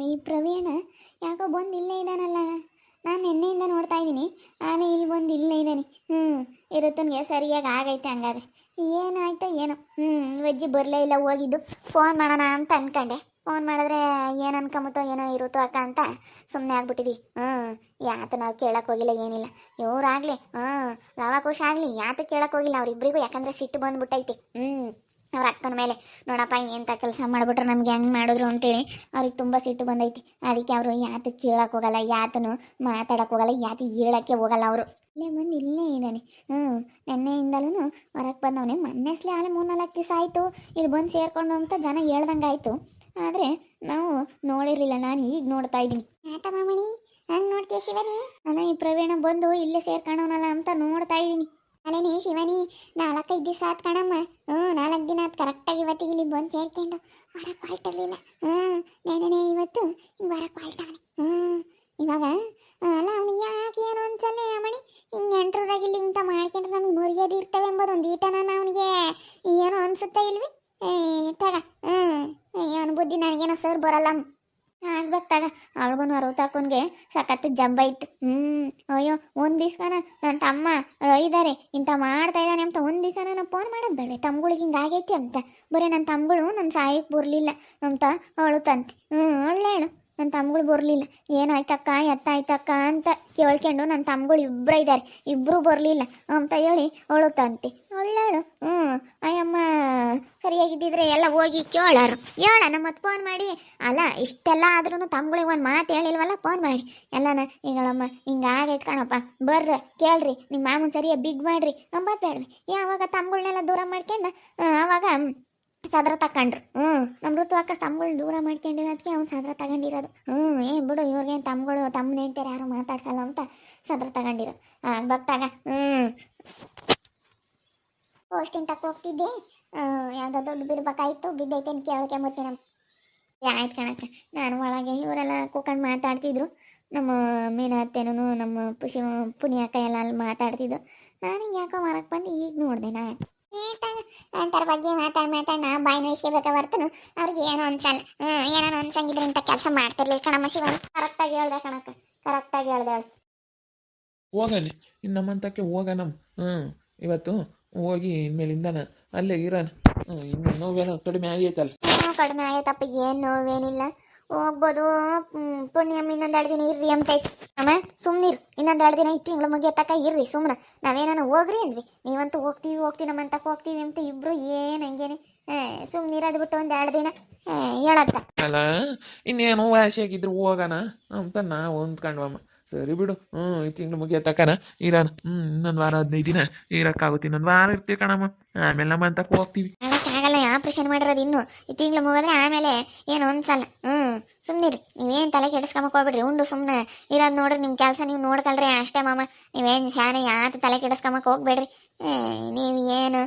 ಈ ಪ್ರವೀಣ ಯಾಕೋ ಬಂದು ಇಲ್ಲೇ ಇದ್ದಾನಲ್ಲ. ನಾನು ನಿನ್ನೆಯಿಂದ ನೋಡ್ತಾ ಇದ್ದೀನಿ, ಆಲೆ ಇಲ್ಲಿ ಬಂದು ಇಲ್ಲೇ ಇದ್ದಾನೆ. ಇರುತ್ತನ್ಗೆ ಸರಿಯಾಗಿ ಆಗೈತೆ ಹಂಗಾದ್ರೆ. ಏನಾಯ್ತೋ ಏನೋ. ವಜ್ಜಿ ಬರಲೇ ಇಲ್ಲ, ಹೋಗಿದ್ದು ಫೋನ್ ಮಾಡೋಣ ಅಂತ ಅನ್ಕೊಂಡೆ. ಫೋನ್ ಮಾಡಿದ್ರೆ ಏನು ಅನ್ಕೊಂಬತ್ತೋ ಏನೋ ಇರುತ್ತೋ ಅಕ್ಕ ಅಂತ ಸುಮ್ಮನೆ ಆಗ್ಬಿಟ್ಟಿದ್ವಿ. ಯಾತ ನಾವು ಕೇಳಕ್ಕೆ ಹೋಗಿಲ್ಲ, ಏನಿಲ್ಲ. ಇವರಾಗಲಿ ಲವಕುಶ ಆಗಲಿ ಯಾತ ಕೇಳಕ್ಕೆ ಹೋಗಿಲ್ಲ ಅವ್ರಿಬ್ರಿಗೂ. ಯಾಕಂದರೆ ಸಿಟ್ಟು ಬಂದ್ಬಿಟ್ಟೈತಿ ಅವ್ರ ಅಕ್ಕನ ಮೇಲೆ. ನೋಡಪ್ಪ ಎಂಥ ಕೆಲಸ ಮಾಡಿಬಿಟ್ರೆ ನಮ್ಗೆ ಹೆಂಗೆ ಮಾಡಿದ್ರು ಅಂತೇಳಿ ಅವ್ರಿಗೆ ತುಂಬ ಸಿಟ್ಟು ಬಂದೈತಿ. ಅದಕ್ಕೆ ಅವರು ಯಾತ ಕೇಳಕ್ಕೆ ಹೋಗಲ್ಲ, ಯಾತನು ಮಾತಾಡಕ್ಕೆ ಹೋಗಲ್ಲ, ಯಾತ ಹೇಳಕ್ಕೆ ಹೋಗಲ್ಲ. ಅವರು ಇಲ್ಲೇ ಬಂದು ಇಲ್ಲೇ ಇದ್ದಾನೆ. ನೆನ್ನೆಯಿಂದಲೂ ಹೊರಗೆ ಬಂದವನೇ. ಮೊನ್ನೆಸ್ಲಿ ಆಲೆ 3-4 ದಿವಸ ಆಯಿತು ಇಲ್ಲಿ ಬಂದು ಸೇರ್ಕೊಂಡು ಅಂತ ಜನ ಹೇಳ್ದಂಗೆ ಆಯಿತು. ಆದರೆ ನಾವು ನೋಡಿರಲಿಲ್ಲ. ನಾನು ಈಗ ನೋಡ್ತಾ ಇದ್ದೀನಿ. ಆಟ ಮಾಮಣಿ ಹಂಗೆ ನೋಡ್ತೀಯ ಶಿವನಿ? ಅಲ್ಲ, ಈ ಪ್ರವೀಣ ಬಂದು ಇಲ್ಲೇ ಸೇರ್ಕೊಂಡವನಲ್ಲ ಅಂತ ನೋಡ್ತಾ ಇದ್ದೀನಿ. ಅಲ್ಲೇನಿ ಶಿವನಿ, 4-5 ದಿವಸ ಆತ್ ಕಣಮ್ಮ. 4 ದಿನ ಆತ್ ಕರೆಕ್ಟಾಗಿ ಇವತ್ತಿಗೆ ಇಲ್ಲಿ ಬಂದು ಸೇರ್ಕೊಂಡು ಹೊರಗೆ ಹೊರಟಿರ್ಲಿಲ್ಲ. ನೆನೆ ಇವತ್ತು ಹಿಂಗೆ ಹೊರಗೆ ಹೊರಟವನಿ. ಇವಾಗ ಅಲ್ಲ ಅವ್ನಿಗೆ ಯಾಕೆ ಏನು ಅನ್ಸಲ್ಲ ಅಮ್ಮಣಿ, ಹಿಂಗೆ ನೆಂಟ್ರದಾಗಿ ಇಲ್ಲಿ ಇಂಥ ಮಾಡ್ಕೊಂಡ್ರೆ ನಮ್ಗೆ ಮರ್ಯಾದೆ ಇರ್ತವೆ ಎಂಬುದು ಒಂದು ಈಟನ ಅವನಿಗೆ ಏನೋ ಅನ್ಸುತ್ತಾ ಇಲ್ವಿ? ತಗ ಅವನ ಬುದ್ಧಿ ನನಗೇನೋ ಸರ್ ಬರಲ್ಲ ಆಗ್ಬೇಕು. ತಗ ಅವಳಿಗೂ ಅರವತ್ತಕ್ಕನ್ಗೆ ಸಖತ್ತು ಜಂಬ ಇತ್ತು. ಅಯ್ಯೋ ಒಂದು ದಿವ್ಸನ ನನ್ನ ತಮ್ಮ ಇದ್ದಾರೆ ಇಂಥ ಮಾಡ್ತಾ ಇದ್ದಾನೆ ಅಂತ ಒಂದು ದಿವಸ ನಾನು ಫೋನ್ ಮಾಡೋದು ಬೇಡ. ತಮ್ಗಳಿಗೆ ಹಿಂಗೆ ಆಗೈತಿ ಅಂತ ಬರೀ ನನ್ನ ತಮ್ಗಳು ನನ್ನ ಸಾಯಕ್ಕೆ ಬರಲಿಲ್ಲ ಅಂತ ಅವಳು ತಂತೆ. ಒಳ್ಳೆಯಳು. ನನ್ನ ತಮ್ಗಳು ಬರಲಿಲ್ಲ, ಏನಾಯ್ತಕ್ಕ ಎತ್ತಾಯ್ತಕ್ಕ ಅಂತ ಕೇಳ್ಕೊಂಡು ನನ್ನ ತಮ್ಗಳು ಇಬ್ಬರು ಇದ್ದಾರೆ, ಇಬ್ಬರು ಬರಲಿಲ್ಲ ಅಂತ ಹೇಳಿ ಅವಳು ತಂತೆ. ಒಳ್ಳೆಯಳು. ಅಯ್ಯಮ್ಮ ಸರಿಯಾಗಿದ್ದಿದ್ರೆ ಎಲ್ಲ ಹೋಗಿ ಕೇಳಾರು. ಹೇಳಣ ಮತ್ತೆ ಫೋನ್ ಮಾಡಿ. ಅಲ್ಲ ಇಷ್ಟೆಲ್ಲ ಆದ್ರೂ ತಮ್ಗಳಿಗೆ ಒಂದು ಮಾತು ಹೇಳಿಲ್ವಲ್ಲ ಫೋನ್ ಮಾಡಿ. ಎಲ್ಲನ ಈಗಳಮ್ಮ ಹಿಂಗೆ ಆಗೈತೆ ಕಣಪ್ಪ, ಬರ್ರಿ ಕೇಳ್ರಿ, ನಿಮ್ಮ ಮಾಮೂನ್ ಸರಿಯಾಗಿ ಬಿಗ್ ಮಾಡ್ರಿ ಅಂಬತ್ತು ಬೇಡ್ರಿ. ಯಾವಾಗ ತಮ್ಗಳನ್ನೆಲ್ಲ ದೂರ ಮಾಡ್ಕೊಂಡು ಆವಾಗ ಸದ್ರ ತಕೊಂಡ್ರು. ನಮ್ಮ ಋತು ಅಕ್ಕ ತಮ್ಗಳು ದೂರ ಮಾಡ್ಕೊಂಡಿರೋದಕ್ಕೆ ಅವ್ನು ಸದ್ರ ತಗೊಂಡಿರೋದು. ಬಿಡು ಇವ್ರಿಗೇನು ತಮ್ಗಳು ತಮ್ಮನ ಹೇಳ್ತಾರೆ ಯಾರು ಮಾತಾಡ್ಸಲ್ಲ ಅಂತ ಸದ್ರ ತಗೊಂಡಿರೋದು. ಆಗ್ಬಾಗ ಪೋಸ್ಟಿಂಗ್ ತಕ್ಕ ಹೋಗ್ತಿದ್ದೆ, ಯಾವುದೋ ದೊಡ್ಡ ಬಿರ್ಬೇಕಾಯ್ತು, ಬಿದ್ದೈತೆ ಅಂತ ಕೇಳೋಕೆ ಮತ್ತೆ ನಮ್ಮ ಆಯ್ತು ಕಣಕ್ಕ. ನಾನು ಒಳಗೆ ಇವರೆಲ್ಲ ಕೂಕೊಂಡು ಮಾತಾಡ್ತಿದ್ರು. ನಮ್ಮ ಮೀನತ್ತೇನೂ ನಮ್ಮ ಪುಣ್ಯಕ್ಕ ಎಲ್ಲ ಅಲ್ಲಿ ಮಾತಾಡ್ತಿದ್ರು. ನಾನು ಹಿಂಗೆ ಯಾಕೋ ಹೊರಗೆ ಬಂದು ಈಗ ನೋಡಿದೆ. ಅಂತರ ಬಗ್ಗೆ ಮಾತಾಡ್ ನಾ ಬಾಯಿ ನೋಯಿಸ್ಕೋಬೇಕ ಹೊರ್ತನು ಅವ್ರಿಗೆ ಏನೋ ಅನ್ಸಲ್ಲ. ಏನೋ ಅನ್ಸಂಗಿದ್ರೆ ಇಂಥ ಕೆಲಸ ಮಾಡ್ತಿರ್ಲಿಲ್ಲ ಕಣಮ್ಮ ಶಿವಣ್ಣ. ಕರೆಕ್ಟಾಗಿ ಹೇಳ್ದೆ ಕಣಕ್ಕ, ಕರೆಕ್ಟಾಗಿ ಹೇಳ್ದೆ. ಹೋಗಲಿ ಇನ್ನು ನಮ್ಮಂತಕ್ಕೆ ಹೋಗೋಣ. ಇವತ್ತು ಹೋಗಿ ಇನ್ಮೇಲಿಂದಾನ ಅಲ್ಲೇ ಇರೋಣ. ಇನ್ನು ನೋವೇನೋ ಕಡಿಮೆ ಆಗೈತಲ್ಲ? ಕಡಿಮೆ ಆಗೈತಪ್ಪ, ಏನು ನೋವೇನಿಲ್ಲ, ಹೋಗ್ಬೋದು. ಪುಣ್ಯಮ್ಮ ಇನ್ನೊಂದು 2 ದಿನ ಇರ್ರಿ ಅಂತೈತಿ. ಅಮ್ಮ ಸುಮ್ಮನಿರು, ಇನ್ನೊಂದು 2 ದಿನ 2 ತಿಂಗಳು ಮುಗಿಯತಕ್ಕ ಇರ್ರಿ ಸುಮ್ಮನೆ. ನಾವೇನಾನ ಹೋಗ್ರಿ ಅಂದ್ವಿ, ನೀವಂತೂ ಹೋಗ್ತೀವಿ ನಮ್ಮಂತಕ್ಕೆ ಹೋಗ್ತೀವಿ ಅಂತ ಇಬ್ರು ಏನು ಹಂಗೇನೆ ಸುಮ್ಮನಿರೋದು ಬಿಟ್ಟು ಒಂದು 2 ದಿನ ಹೇಳತ್ತ. ಅಲ್ಲ ಇನ್ನೇನು ವಾಸಿಯಾಗಿದ್ರು ಹೋಗೋಣ ಅಂತ ನಾವು ಅಂದ್ಕೊಂಡ್ವಮ್ಮ. ಸರಿ ಬಿಡು, ಈ ತಿಂಗಳು ಮುಗಿಯತಕ್ಕನ ಇರೋಣ. ಇನ್ನೊಂದು ವಾರ 15 ದಿನ ಇರೋಕ್ಕಾಗುತ್ತೆ. ಇನ್ನೊಂದು ವಾರ ಇರ್ತೀವಿ ಕಣಮ್ಮ, ಆಮೇಲೆ ನಮ್ಮಂತಕ್ಕೆ ಹೋಗ್ತೀವಿ. ಆಗಲ್ಲ, ಆಪ್ರೇಷನ್ ಮಾಡಿರೋದು ಇನ್ನು ಈ ತಿಂಗಳು ಮುಗಿದ್ರೆ ಆಮೇಲೆ ಏನು ಅನ್ಸಲ್ಲ. ಸುಮ್ಮನಿರಿ, ನೀವೇನು ತಲೆ ಕೆಡಿಸ್ಕೊಂಬಕ್ಕೆ ಹೋಗ್ಬಿಡ್ರಿ. ಉಂಡು ಸುಮ್ಮನೆ ಇರೋದು ನೋಡ್ರಿ, ನಿಮ್ಮ ಕೆಲಸ ನೀವು ನೋಡ್ಕೊಳ್ರಿ ಅಷ್ಟೇ ಮಾಮ. ನೀವೇನು ಶಾನೆ ಯಾತ ತಲೆ ಕೆಡಿಸ್ಕೊಂಬಕ್ಕೆ ಹೋಗ್ಬೇಡ್ರಿ. ನೀವು ಏನು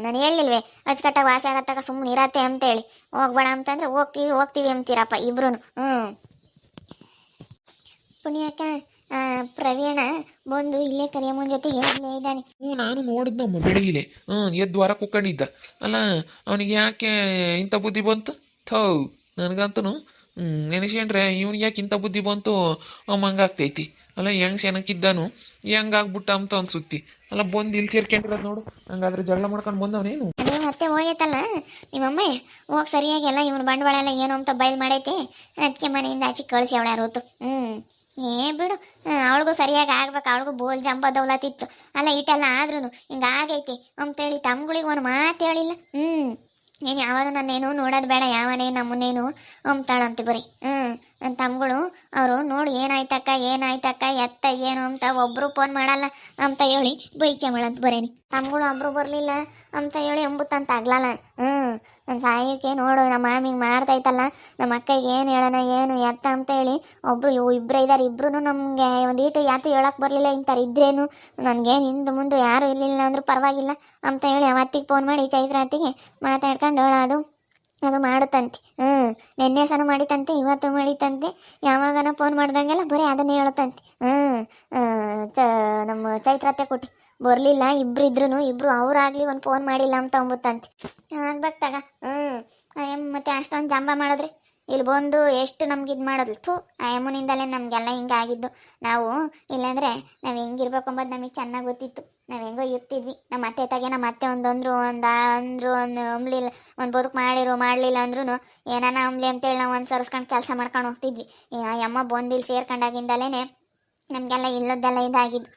ನಾನು ಹೇಳಿಲ್ವೇ ಅಚ್ಚುಕಟ್ಟಾಗಿ ವಾಸಿ ಆಗತ್ತಾಗ ಸುಮ್ಮನೆ ಇರತ್ತೆ ಅಂತೇಳಿ. ಹೋಗ್ಬೇಡ ಅಂತಂದ್ರೆ ಹೋಗ್ತೀವಿ ಅಂತೀರಪ್ಪ ಇಬ್ರು. ಪುಣ್ಯಕ್ಕ ಪ್ರವೀಣ ಬಂದು ಇಲ್ಲೇ ಕರಿಯಮ್ಮನ ಜೊತೆ ಇಲ್ಲೇ ಇದ್ದಾನೆ. ನಾನು ನೋಡಿದ್ನಮ್ಮ ಬೆಳಗಿಲೆ. ಎದ್ದು ವಾರ ಕುಕ್ಕಂಡಿದ್ದ ಅಲ್ಲ, ಅವನಿಗೆ ಯಾಕೆ ಇಂಥ ಬುದ್ಧಿ ಬಂತು? ನನಗಂತೂ ನೆನೆಸ್ಕೊಂಡ್ರೆ ಇವ್ನಿಗೆ ಯಾಕೆ ಇಂಥ ಬುದ್ಧಿ ಬಂತು ಹಂಗಾಗ್ತೈತಿ. ಅಲ್ಲ ಹೆಂಗ್ ಸೆನಕ್ಕಿದ್ದಾನು ಹೆಂಗಾಗ್ಬಿಟ್ಟ ಅಂತ ಅನ್ಸುತ್ತಿ. ಅಲ್ಲ ಬಂದು ಇಲ್ಲಿ ಸೇರ್ಕೊಂಡಿರೋದು ನೋಡು. ಹಂಗಾದ್ರೆ ಜಗಳ ಮಾಡ್ಕೊಂಡು ಬಂದವನೇನು? ಅದೇ ಮತ್ತೆ ಹೋಗೈತಲ್ಲ ನಿಮ್ಮಮ್ಮ, ಹೋಗಿ ಸರಿಯಾಗಿ ಎಲ್ಲ ಇವನು ಬಂಡವಾಳ ಎಲ್ಲ ಏನು ಅಂತ ಬಯಲು ಮಾಡೈತೆ. ಅದಕ್ಕೆ ಮನೆಯಿಂದ ಆಚೆ ಕಳಿಸಿ ಅವಳ ಯಾರು ಬಿಡು, ಅವಳಿಗೂ ಸರಿಯಾಗಿ ಆಗ್ಬೇಕು. ಅವಳಿಗೂ ಬೋಲ್ ಜಂಬ ದೌಲತ್ತಿತ್ತು ಅಲ್ಲ, ಇಟ್ಟೆಲ್ಲ ಆದ್ರೂ ಹಿಂಗೆ ಆಗೈತಿ ಅಂತೇಳಿ ತಮ್ಗಳಿಗೆ ಒಂದು ಮಾತು ಹೇಳಿಲ್ಲ. ನೀನು ಯಾವಾರು ನನ್ನೇನು ನೋಡೋದು ಬೇಡ, ಯಾವನೇ ನಮ್ಮನ್ನೇನು ಅಂತಾಳಂತೆ ಬರೀ. ನನ್ನ ತಮ್ಗಳು ಅವರು ನೋಡಿ ಏನಾಯ್ತಕ್ಕ ಎತ್ತ ಏನು ಅಂತ ಒಬ್ಬರು ಫೋನ್ ಮಾಡಲ್ಲ ಅಂತ ಹೇಳಿ ಬೈಕೆ ಮಾಡಂತ ಬರೇನಿ. ತಮ್ಗಳು ಒಬ್ಬರು ಬರಲಿಲ್ಲ ಅಂತ ಹೇಳಿ ಎಂಬುತ್ತಂತ ಆಗ್ಲಲ್ಲ. ನನ್ನ ಸಾಯಕ್ಕೆ ನೋಡು ನಮ್ಮ ಮಾಮಿಗೆ ಮಾಡ್ತೈತಲ್ಲ, ನಮ್ಮ ಅಕ್ಕಗೆ ಏನು ಹೇಳೋಣ ಏನು ಎತ್ತ ಅಂತ ಹೇಳಿ ಇಬ್ಬರೇ ಇದ್ದಾರೆ. ಇಬ್ರು ನಮಗೆ ಒಂದು ಈಟು ಯಾತು ಹೇಳಕ್ಕೆ ಬರಲಿಲ್ಲ. ಇಂಥವ್ರು ಇದ್ರೇನು ನನಗೇನು ಹಿಂದೆ ಮುಂದೆ ಯಾರು ಇರಲಿಲ್ಲ ಅಂದ್ರೂ ಪರವಾಗಿಲ್ಲ ಅಂತ ಹೇಳಿ ಅವತ್ತಿಗೆ ಫೋನ್ ಮಾಡಿ ಚೈತ್ರಾತಿಗೆ ಮಾತಾಡ್ಕೊಂಡು ಅದು ಮಾಡುತ್ತಂತೆ. ನೆನ್ನೆ ಸಹ ಮಾಡಿತಂತೆ, ಇವತ್ತು ಮಾಡಿತಂತೆ. ಯಾವಾಗನ ಫೋನ್ ಮಾಡ್ದಂಗೆಲ್ಲ ಬರೀ ಅದನ್ನೇ ಹೇಳುತ್ತಂತೆ. ನಮ್ಮ ಚೈತ್ರತೆ ಕೊಟ್ಟು ಬರಲಿಲ್ಲ, ಇಬ್ರು ಅವರಾಗ್ಲಿ ಒಂದು ಫೋನ್ ಮಾಡಿಲ್ಲ ಅಂತ ಅಂಬುತ್ತಂತೆ. ಆಗ್ಬೇಕು ತಗ. ಮತ್ತೆ ಅಷ್ಟೊಂದು ಜಂಬ ಮಾಡಿದ್ರೆ ಇಲ್ಲಿ ಬಂದು ಎಷ್ಟು ನಮ್ಗೆ ಇದು ಮಾಡೋದು ಥೂ ಆ ಯಮ್ಮನಿಂದಲೇ ನಮಗೆಲ್ಲ ಹಿಂಗಾಗಿದ್ದು. ನಾವು ಇಲ್ಲಾಂದರೆ ನಾವು ಹೆಂಗಿರ್ಬೇಕು ಅಂಬೋದು ನಮಗೆ ಚೆನ್ನಾಗಿ ಗೊತ್ತಿತ್ತು. ನಾವು ಹೆಂಗೋ ಇರ್ತಿದ್ವಿ. ನಮ್ಮ ಅತ್ತೆ ತಾಗೆ ನಮ್ಮ ಅತ್ತೆ ಒಂದೊಂದ್ರು ಒಂದು ಅಂಬ್ಲಿಲ್ಲ, ಒಂದು ಬದುಕು ಮಾಡಲಿಲ್ಲ ಅಂದ್ರೂ ಏನಾನ ಅಂಬ್ಲಿ ಅಂತೇಳಿ ನಾವು ಒಂದು ಸರಿಸ್ಕೊಂಡು ಕೆಲಸ ಮಾಡ್ಕೊಂಡು ಹೋಗ್ತಿದ್ವಿ. ಆ ಯಮ್ಮ ಬಂದಿಲ್ಲಿ ಸೇರ್ಕೊಂಡಾಗಿಂದಲೇ ನಮಗೆಲ್ಲ ಇಲ್ಲದ್ದೆಲ್ಲ ಇದಾಗಿದ್ದು.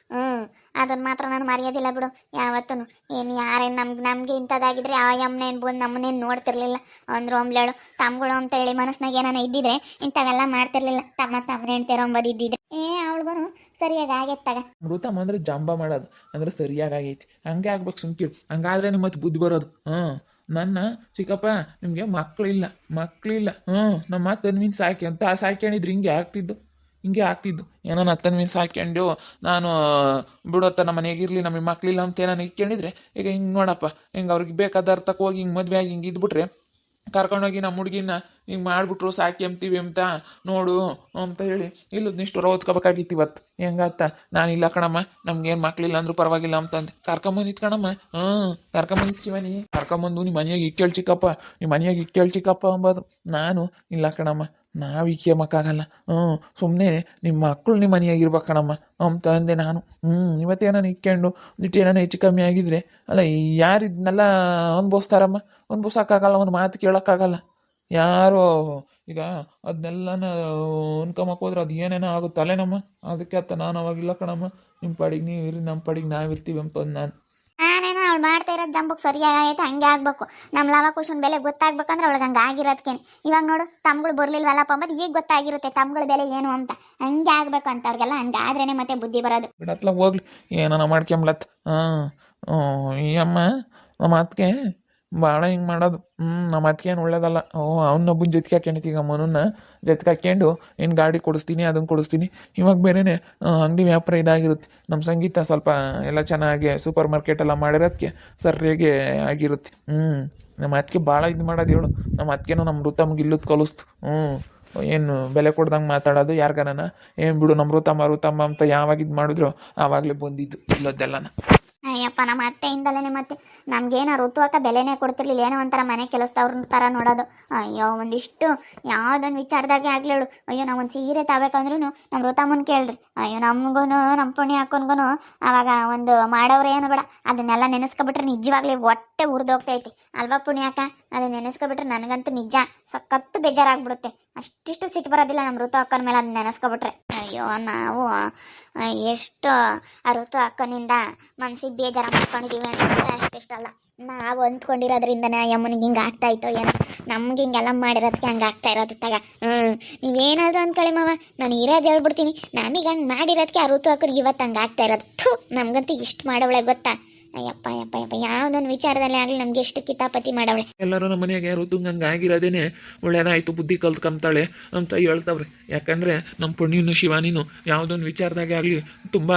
ಅದನ್ನು ಮಾತ್ರ ನಾನು ಮರೆಯೋದಿಲ್ಲ ಬಿಡು ಯಾವತ್ತೂ. ಏನು ಯಾರೇನು ನಮಗೆ ಇಂಥದ್ದಾಗಿದ್ರೆ ಆ ಯಮ್ಮನೇನು ಬಂದು ನಮ್ಮನ್ನೇನು ನೋಡ್ತಿರ್ಲಿಲ್ಲ. ಅಂದರು ಅಂಬ್ಲೇಳು ತಮ್ಗಳು ಅಂತ ಹೇಳಿ ಮನಸ್ಸಿನಾಗ ಏನಾನ ಇದ್ದಿದ್ರೆ ಇಂಥವೆಲ್ಲ ಮಾಡ್ತಿರ್ಲಿಲ್ಲ. ತಮ್ಮ ಹೆಣ್ತಿರೋ ಅಂಬೋದು ಇದ್ದಿದ್ರೆ ಅವಳಿಗೂ ಸರಿಯಾಗಿ ಆಗೈತಾಗ. ಮೃತಮ್ಮ ಅಂದ್ರೆ ಜಂಬ ಮಾಡೋದು ಅಂದ್ರೆ ಸರಿಯಾಗಿ ಆಗೈತಿ. ಹಂಗೆ ಆಗ್ಬೇಕು ಸುಮ್ಕಿರು. ಹಂಗಾದ್ರೆ ನಿಮ್ಮ ಮತ್ತೆ ಬುದ್ಧಿ ಬರೋದು. ನನ್ನ ಚಿಕ್ಕಪ್ಪ ನಿಮಗೆ ಮಕ್ಕಳಿಲ್ಲ. ನಮ್ಮ ಮತ್ತೆ ಮೀನು ಸಾಕ್ಯಣಿದ್ರೆ ಹಿಂಗೆ ಆಗ್ತಿದ್ದು ಏನೋ ಹತ್ತನ ಮೀನು ಸಾಕ್ಯಂಡು ನಾನು ಬಿಡೋತ್ತ ನಮ್ಮ ಮನೆಗೆ ಇರಲಿ, ನಮಗೆ ಮಕ್ಕಳಿಲ್ಲ ಅಂತ ಏನಾನ ಇಕ್ಕೊಂಡಿದ್ರೆ ಈಗ ಹಿಂಗೆ ನೋಡಪ್ಪ, ಹಿಂಗೆ ಅವ್ರಿಗೆ ಬೇಕಾದ ಅರ್ಥಕ್ಕೆ ಹೋಗಿ ಹಿಂಗೆ ಮದುವೆ ಆಗಿ ಹಿಂಗೆ ಇದ್ಬಿಟ್ರೆ ಕರ್ಕೊಂಡೋಗಿ ನಮ್ಮ ಹುಡುಗಿನ ಹಿಂಗೆ ಮಾಡಿಬಿಟ್ರು ಸಾಕಿ ಅಂತೀವಿ ಅಂತ ನೋಡು ಅಂತ ಹೇಳಿ ಇಲ್ಲದನ್ನಿಷ್ಟು ಓದ್ಕೋಬೇಕಾಗಿತ್ತು ಇವತ್ತು. ಹೆಂಗತ್ತ ನಾನು ಇಲ್ಲ ಕಣಮ್ಮ, ನಮ್ಗೇನು ಮಕ್ಕಳಿಲ್ಲ ಅಂದ್ರೂ ಪರವಾಗಿಲ್ಲ ಅಂತಂದು ಕರ್ಕೊಂಬಂದಿತ್ತು ಕಣಮ್ಮ. ಕರ್ಕೊಂಬಂದಿತ್ತು ಶಿವನಿ, ಕರ್ಕೊಂಬಂದು ನಿಮ್ಮ ಮನೆಯಾಗ ಇಕ್ಕೇಳಿ ಚಿಕ್ಕಪ್ಪ ಅಂಬೋದು. ನಾನು ಇಲ್ಲ ಕಣಮ್ಮ, ನಾವು ಇಕ್ಕೆಮಕ್ಕಾಗಲ್ಲ. ಸುಮ್ಮನೆ ನಿಮ್ಮ ಮಕ್ಕಳು ನಿಮ್ಮ ಮನೆಯಾಗಿರ್ಬೇಕು ಕಣಮ್ಮ ಅಂತ ಅಂದೆ ನಾನು. ಇವತ್ತೇನಾನು ಇಕ್ಕೊಂಡು ಒಂದಿಟ್ಟು ಏನಾನ ಹೆಚ್ಚು ಕಮ್ಮಿ ಆಗಿದ್ರೆ ಅಲ್ಲ ಯಾರು ಇದನ್ನೆಲ್ಲ ಅನ್ಭವಿಸ್ತಾರಮ್ಮ? ಅನ್ಭವಿಸೋಕ್ಕಾಗಲ್ಲ, ಒಂದು ಮಾತು ಕೇಳೋಕ್ಕಾಗಲ್ಲ ಯಾರು. ಈಗ ಅದನ್ನೆಲ್ಲನ ಅನ್ಕೊಂಬಕ್ಕೆ ಹೋದ್ರೆ ಅದು ಏನೇನೋ ಆಗುತ್ತಲ್ಲೇ ನಮ್ಮ. ಅದಕ್ಕೆ ಅತ್ತ ನಾನು ಅವಾಗಿಲ್ಲ ಕಣಮ್ಮ, ನಿಮ್ಮ ಪಾಡಿಗೆ ನೀವು ಇರಿ, ನಮ್ಮ ಪಾಡಿಗೆ ನಾವಿರ್ತೀವಿ ಅಂತಂದು ನಾನು. ನಾನೇನೋ ಅವಳು ಮಾಡ್ತಾ ಇರೋದು ಜಂಬಕ್ಕೆ ಸರಿಯಾಗೈತೆ, ಹಂಗೆ ಆಗಬೇಕು. ನಮ್ಮ ಲವ ಕುಶನ್ ಬೆಲೆ ಗೊತ್ತಾಗ್ಬೇಕಂದ್ರೆ ಅವಳಿಗೆ ಹಂಗೆ ಆಗಿರೋದಕ್ಕೇನೆ. ಇವಾಗ ನೋಡು ತಮ್ಗಳು ಬರಲಿಲ್ವಲ್ಲಪ್ಪ ಅಂಬದು ಈಗ ಗೊತ್ತಾಗಿರುತ್ತೆ ತಮ್ಗಳ ಬೆಲೆ ಏನು ಅಂತ. ಹಂಗೆ ಆಗಬೇಕು ಅಂತ ಅವ್ರಿಗೆಲ್ಲ. ಹಂಗೆ ಆದ್ರೇ ಮತ್ತೆ ಬುದ್ಧಿ ಬರೋದು. ಬಿಡತ್ಲ ಹೋಗ್ಲಿ, ಏನಾನ ಮಾಡ್ಕೊಂಬ್ಲತ್. ಈ ಅಮ್ಮ ನಮ್ಮ ಅತ್ತಿಗೆ ಭಾಳ ಹಿಂಗೆ ಮಾಡೋದು. ನಮ್ಮ ಅತ್ತಿಗೆ ಏನು ಒಳ್ಳೇದಲ್ಲ. ಅವನೊಬ್ಬನ ಜೊತೆಗೆ ಹಾಕ್ಯಣಿತಿ. ಈಗ ಮನನ್ನ ಜೊತೆಗೆ ಹಾಕ್ಕೊಂಡು ಏನು ಗಾಡಿ ಕೊಡಿಸ್ತೀನಿ ಅದನ್ನು ಕೊಡಿಸ್ತೀನಿ. ಇವಾಗ ಬೇರೆಯೇ ಅಂಗಡಿ ವ್ಯಾಪಾರ ಇದಾಗಿರುತ್ತೆ. ನಮ್ಮ ಸಂಗೀತ ಸ್ವಲ್ಪ ಎಲ್ಲ ಚೆನ್ನಾಗಿ ಸೂಪರ್ ಮಾರ್ಕೆಟ್ ಎಲ್ಲ ಮಾಡಿರೋದಕ್ಕೆ ಸರಿಯಾಗಿ ಆಗಿರುತ್ತೆ. ನಮ್ಮ ಅತ್ತಿಗೆ ಭಾಳ ಇದು ಮಾಡೋದು ಹೇಳು. ನಮ್ಮ ಅತ್ತಿಗೆನೂ ನಮ್ಮ ಋತಮ್ಗೆ ಇಲ್ಲದ ಕಲಿಸ್ತು. ಏನು ಬೆಲೆ ಕೊಡ್ದಂಗೆ ಮಾತಾಡೋದು ಯಾರಿಗಾನ. ಏನು ಬಿಡು ನಮ್ಮ ಋತಮ್ಮ ಅಂತ ಯಾವಾಗ ಇದು ಮಾಡಿದ್ರು ಆವಾಗಲೇ ಬಂದಿದ್ದು ಇಲ್ಲದ್ದೆಲ್ಲನ. ಅಯ್ಯಪ್ಪ ನಮ್ಮ ಅತ್ತೆಯಿಂದಲೇ ಮತ್ತೆ ನಮಗೇನೋ ಋತುವಕ್ಕ ಬೆಲೆನೇ ಕೊಡ್ತಿರ್ಲಿಲ್ಲ. ಏನೋ ಒಂಥರ ಮನೆ ಕೆಲಸದವ್ರ ಥರ ನೋಡೋದು. ಅಯ್ಯೋ ಒಂದಿಷ್ಟು ಯಾವುದೊಂದು ವಿಚಾರದಾಗೆ ಆಗ್ಲೇಳು. ಅಯ್ಯೋ ನಾವು ಒಂದು ಸೀರೆ ತಗೋಬೇಕಂದ್ರೂ ನಮ್ಮ ಋತಮ್ಮನ ಕೇಳ್ರಿ. ಅಯ್ಯೋ ನಮಗೂ ನಮ್ಮ ಪುಣ್ಯ ಹಾಕೋನ್ಗೂ ಆವಾಗ ಒಂದು ಮಾಡೋರು ಏನು ಬೇಡ. ಅದನ್ನೆಲ್ಲ ನೆನೆಸ್ಕೊಬಿಟ್ರೆ ನಿಜವಾಗ್ಲೂ ಹೊಟ್ಟೆ ಉರಿದೋಗ್ತೈತಿ ಅಲ್ವಾ ಪುಣ್ಯಾಕ? ಅದನ್ನ ನೆನೆಸ್ಕೊಬಿಟ್ರೆ ನನಗಂತೂ ನಿಜ ಸಖತ್ತು ಬೇಜಾರಾಗ್ಬಿಡುತ್ತೆ. ಅಷ್ಟಿಷ್ಟು ಸಿಟ್ಟು ಬರೋದಿಲ್ಲ ನಮ್ಮ ಋತು ಅಕ್ಕನ ಮೇಲೆ ಅದನ್ನ ನೆನೆಸ್ಕೊಬಿಟ್ರೆ. ಅಯ್ಯೋ ನಾವು ಎಷ್ಟು ಆ ಋತು ಅಕ್ಕನಿಂದ ಮನ್ಸಿಗೆ ಬೇಜಾರು ಮಾಡ್ಕೊಂಡಿದ್ದೀವಿ ಅಂತಂದರೆ ಅಷ್ಟಿಷ್ಟಲ್ಲ. ನಾವು ಅಂದ್ಕೊಂಡಿರೋದ್ರಿಂದನೇ ಯಮ್ಮನಿಗೆ ಹಿಂಗೆ ಆಗ್ತಾ ಇತ್ತು ಏನೋ. ನಮ್ಗೆ ಹಿಂಗೆಲ್ಲ ಮಾಡಿರೋದಕ್ಕೆ ಹಂಗೆ ಆಗ್ತಾ ಇರೋದು ತಗ. ನೀವೇನಾದರೂ ಅಂದ್ಕೊಳ್ಳಿ ಮಾವ, ನಾನು ಇರೋದು ಹೇಳ್ಬಿಡ್ತೀನಿ. ನಮಗೆ ಹಂಗೆ ಮಾಡಿರೋದಕ್ಕೆ ಆ ಋತು ಅಕ್ಕನಿಗೆ ಇವತ್ತು ಹಂಗೆ ಆಗ್ತಾ ಇರೋದು. ನಮಗಂತೂ ಇಷ್ಟು ಮಾಡೋವಳೆ ಗೊತ್ತಾ? ಅಯ್ಯಪ್ಪ ಯಾವುದೊಂದು ವಿಚಾರದಲ್ಲಿ ಆಗಲಿ ನಮ್ಗೆ ಎಷ್ಟು ಕಿತಾಪತಿ ಮಾಡವಳೆ. ಎಲ್ಲರೂ ನಮ್ಮ ಮನೆಯಾಗೆ ಋತುಂಗೆ ಹಂಗೆ ಆಗಿರೋದೇನೆ ಒಳ್ಳೇದಾಯಿತು, ಬುದ್ಧಿ ಕಲ್ತ್ಕೊಂತಾಳೆ ಅಂತ ಹೇಳ್ತಾವ್ರೆ. ಯಾಕಂದರೆ ನಮ್ಮ ಪುಣ್ಯನು ಶಿವಾನಿನು ಯಾವುದೊಂದು ವಿಚಾರದಾಗೆ ಆಗಲಿ ತುಂಬ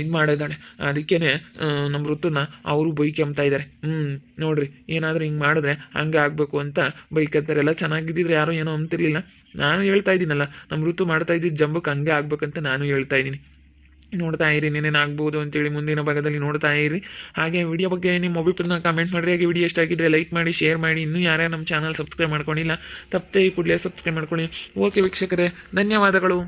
ಇದು ಮಾಡಿದ್ದಾಳೆ. ಅದಕ್ಕೇ ನಮ್ಮ ಋತುನ ಅವರು ಬೈಕೊಂಬ್ತಾ ಇದ್ದಾರೆ. ನೋಡ್ರಿ ಏನಾದರೂ ಹಿಂಗೆ ಮಾಡಿದ್ರೆ ಹಂಗೆ ಆಗಬೇಕು ಅಂತ ಬೈಕತ್ತಾರೆ. ಎಲ್ಲ ಚೆನ್ನಾಗಿದ್ದಿದ್ರೆ ಯಾರೂ ಏನೋ ಅಂತಿರ್ಲಿಲ್ಲ. ನಾನು ಹೇಳ್ತಾ ಇದ್ದೀನಲ್ಲ, ನಮ್ಮ ಋತು ಮಾಡ್ತಾ ಇದ್ದಿದ್ದು ಜಂಬಕ್ಕೆ ಹಂಗೆ ಆಗ್ಬೇಕಂತ ನಾನು ಹೇಳ್ತಾ ಇದ್ದೀನಿ. ನೋಡ್ತಾ ಇರಿ ಏನೇನಾಗ್ಬೋದು ಅಂತೇಳಿ ಮುಂದಿನ ಭಾಗದಲ್ಲಿ ನೋಡ್ತಾ ಇರಿ. ಹಾಗೆ ವಿಡಿಯೋ ಬಗ್ಗೆ ನಿಮ್ಮ ಅಭಿಪ್ರಾಯನ ಕಾಮೆಂಟ್ ಮಾಡಿರಿ. ಹಾಗೆ ವಿಡಿಯೋ ಎಷ್ಟಾಗಿದ್ದರೆ ಲೈಕ್ ಮಾಡಿ, ಶೇರ್ ಮಾಡಿ. ಇನ್ನೂ ಯಾರ್ಯಾರು ನಮ್ಮ ಚಾನಲ್ ಸಬ್ಸ್ಕ್ರೈಬ್ ಮಾಡ್ಕೊಂಡಿಲ್ಲ ತಪ್ಪದೆ ಕೂಡಲೇ ಸಬ್ಸ್ಕ್ರೈಬ್ ಮಾಡ್ಕೊಳ್ಳಿ. ಓಕೆ ವೀಕ್ಷಕರೇ, ಧನ್ಯವಾದಗಳು.